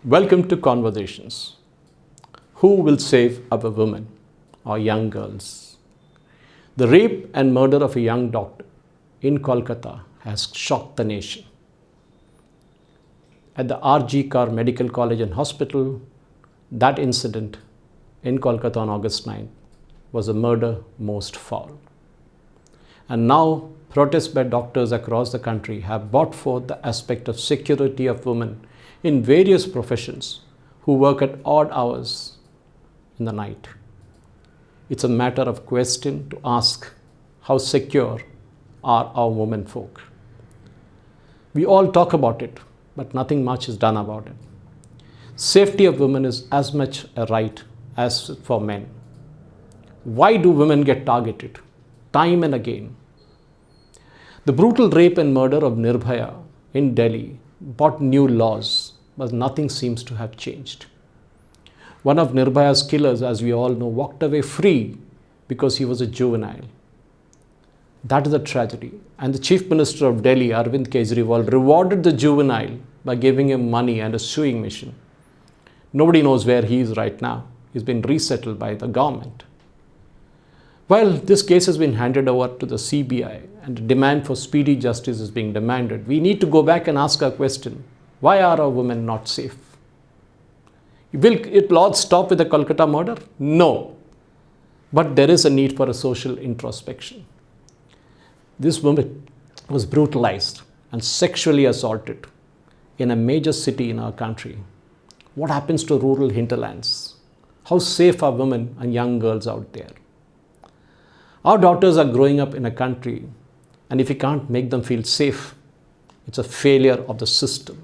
Welcome to Conversations. Who will save our women or young girls? The rape and murder of a young doctor in Kolkata has shocked the nation. At the RG Kar Medical College and Hospital, that incident in Kolkata on August 9th was a murder most foul. And now protests by doctors across the country have brought forth the aspect of security of women in various professions who work at odd hours in the night. It's a matter of question to ask, how secure are our women folk? We all talk about it, but nothing much is done about it. Safety of women is as much a right as for men. Why do women get targeted time and again? The brutal rape and murder of Nirbhaya in Delhi brought new laws, but nothing seems to have changed. One of Nirbhaya's killers, as we all know, walked away free because he was a juvenile. That is a tragedy. And the Chief Minister of Delhi, Arvind Kejriwal, rewarded the juvenile by giving him money and a sewing machine. Nobody knows where he is right now. He's been resettled by the government. While this case has been handed over to the CBI and the demand for speedy justice is being demanded, we need to go back and ask our question, why are our women not safe? Will it all stop with the Kolkata murder? No. But there is a need for a social introspection. This woman was brutalized and sexually assaulted in a major city in our country. What happens to rural hinterlands? How safe are women and young girls out there? Our daughters are growing up in a country, and if we can't make them feel safe, it's a failure of the system.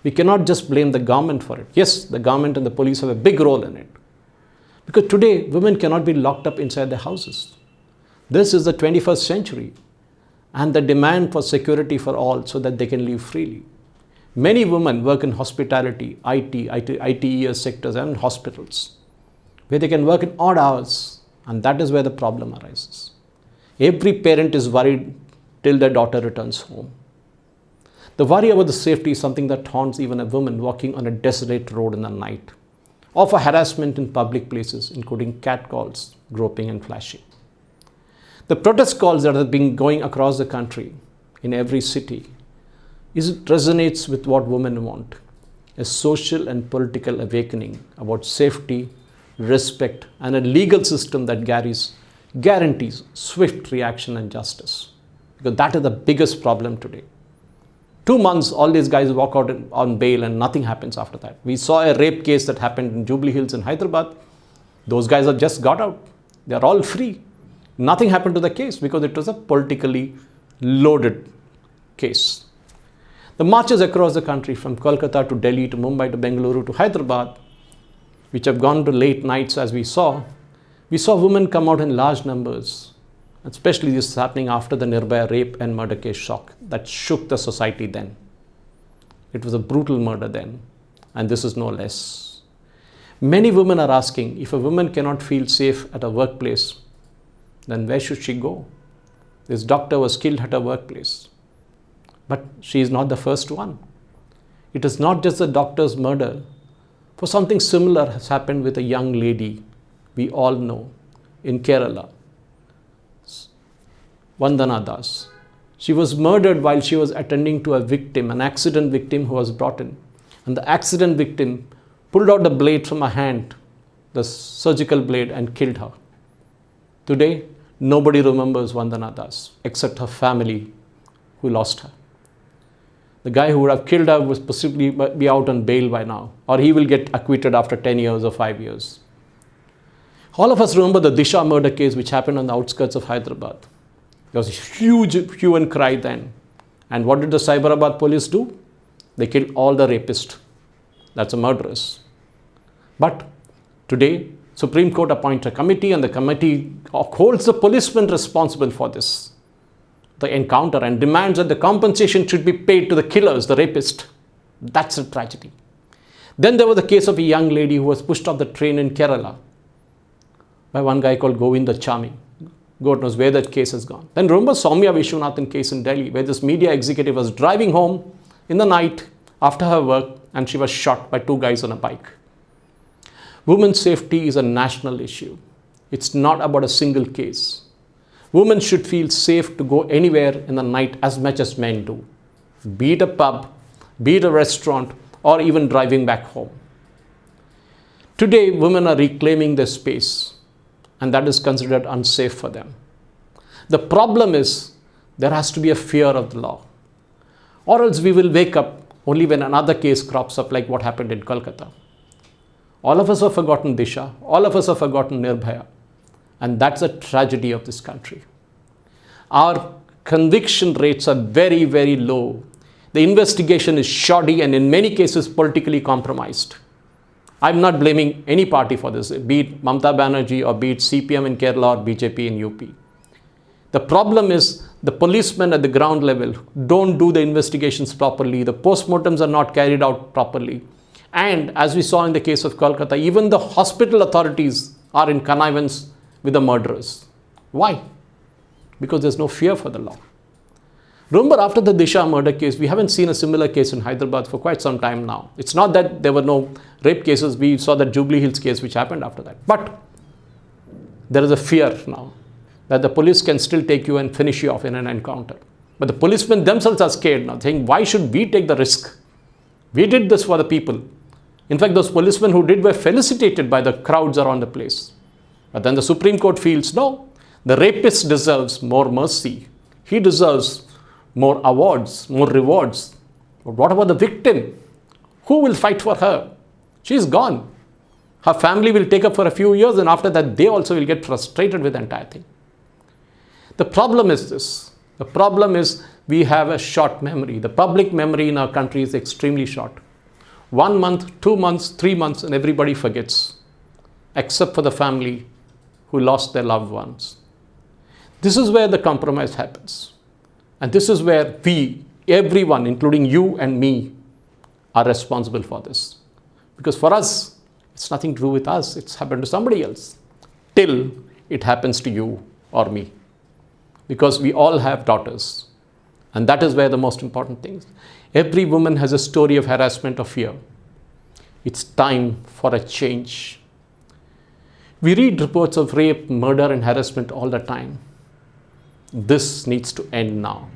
We cannot just blame the government for it. Yes, the government and the police have a big role in it. Because today, women cannot be locked up inside their houses. This is the 21st century, and the demand for security for all so that they can live freely. Many women work in hospitality, ITES sectors and hospitals, where they can work in odd hours, and that is where the problem arises. Every parent is worried till their daughter returns home. The worry about the safety is something that haunts even a woman walking on a desolate road in the night, or for harassment in public places, including catcalls, groping and flashing. The protest calls that have been going across the country in every city resonates with what women want, a social and political awakening about safety, respect, and a legal system that guarantees swift reaction and justice. Because that is the biggest problem today. 2 months, all these guys walk out on bail and nothing happens after that. We saw a rape case that happened in Jubilee Hills in Hyderabad. Those guys have just got out. They are all free. Nothing happened to the case because it was a politically loaded case. The marches across the country from Kolkata to Delhi to Mumbai to Bengaluru to Hyderabad, which have gone to late nights as we saw women come out in large numbers. Especially this is happening after the Nirbhaya rape and murder case shock that shook the society then. It was a brutal murder then, and this is no less. Many women are asking, if a woman cannot feel safe at a workplace, then where should she go? This doctor was killed at her workplace. But she is not the first one. It is not just the doctor's murder. For something similar has happened with a young lady we all know in Kerala, Vandana Das. She was murdered while she was attending to a victim, an accident victim who was brought in. And the accident victim pulled out the blade from her hand, the surgical blade, and killed her. Today, nobody remembers Vandana Das except her family who lost her. The guy who would have killed her was possibly be out on bail by now, or he will get acquitted after 10 years or 5 years. All of us remember the Disha murder case which happened on the outskirts of Hyderabad. There was a huge hue and cry then. And what did the Cyberabad police do? They killed all the rapists. That's a murderess. But today, Supreme Court appoints a committee, and the committee holds the policeman responsible for this, the encounter, and demands that the compensation should be paid to the killers, the rapist. That's a tragedy. Then there was the case of a young lady who was pushed off the train in Kerala by one guy called Govinda Chami. God knows where that case has gone. Then remember Soumya Vishwanathan case in Delhi, where this media executive was driving home in the night after her work and she was shot by two guys on a bike. Women's safety is a national issue. It's not about a single case. Women should feel safe to go anywhere in the night as much as men do, be it a pub, be it a restaurant, or even driving back home. Today, women are reclaiming their space, and that is considered unsafe for them. The problem is there has to be a fear of the law, or else we will wake up only when another case crops up like what happened in Kolkata. All of us have forgotten Disha, all of us have forgotten Nirbhaya, and that's a tragedy of this country. Our conviction rates are very, very low. The investigation is shoddy and in many cases politically compromised. I'm not blaming any party for this, be it Mamata Banerjee or be it CPM in Kerala or BJP in UP. The problem is the policemen at the ground level don't do the investigations properly. The postmortems are not carried out properly. And as we saw in the case of Kolkata, even the hospital authorities are in connivance with the murderers. Why? Because there's no fear for the law. Remember, after the Disha murder case, we haven't seen a similar case in Hyderabad for quite some time now. It's not that there were no rape cases. We saw that Jubilee Hills case which happened after that. But there is a fear now that the police can still take you and finish you off in an encounter. But the policemen themselves are scared now, saying, why should we take the risk? We did this for the people. In fact, those policemen who did were felicitated by the crowds around the place. But then the Supreme Court feels, no, the rapist deserves more mercy. He deserves more awards, more rewards. But what about the victim? Who will fight for her? She's gone. Her family will take up for a few years, and after that, they also will get frustrated with the entire thing. The problem is this. The problem is we have a short memory. The public memory in our country is extremely short. 1 month, 2 months, 3 months, and everybody forgets, except for the family who lost their loved ones. This is where the compromise happens. And this is where we, everyone, including you and me, are responsible for this. Because for us, it's nothing to do with us. It's happened to somebody else. Till it happens to you or me. Because we all have daughters. And that is where the most important thing is. Every woman has a story of harassment or fear. It's time for a change. We read reports of rape, murder, and harassment all the time. This needs to end now.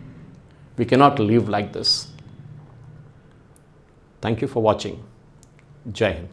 We cannot live like this. Thank you for watching. Jai Hind.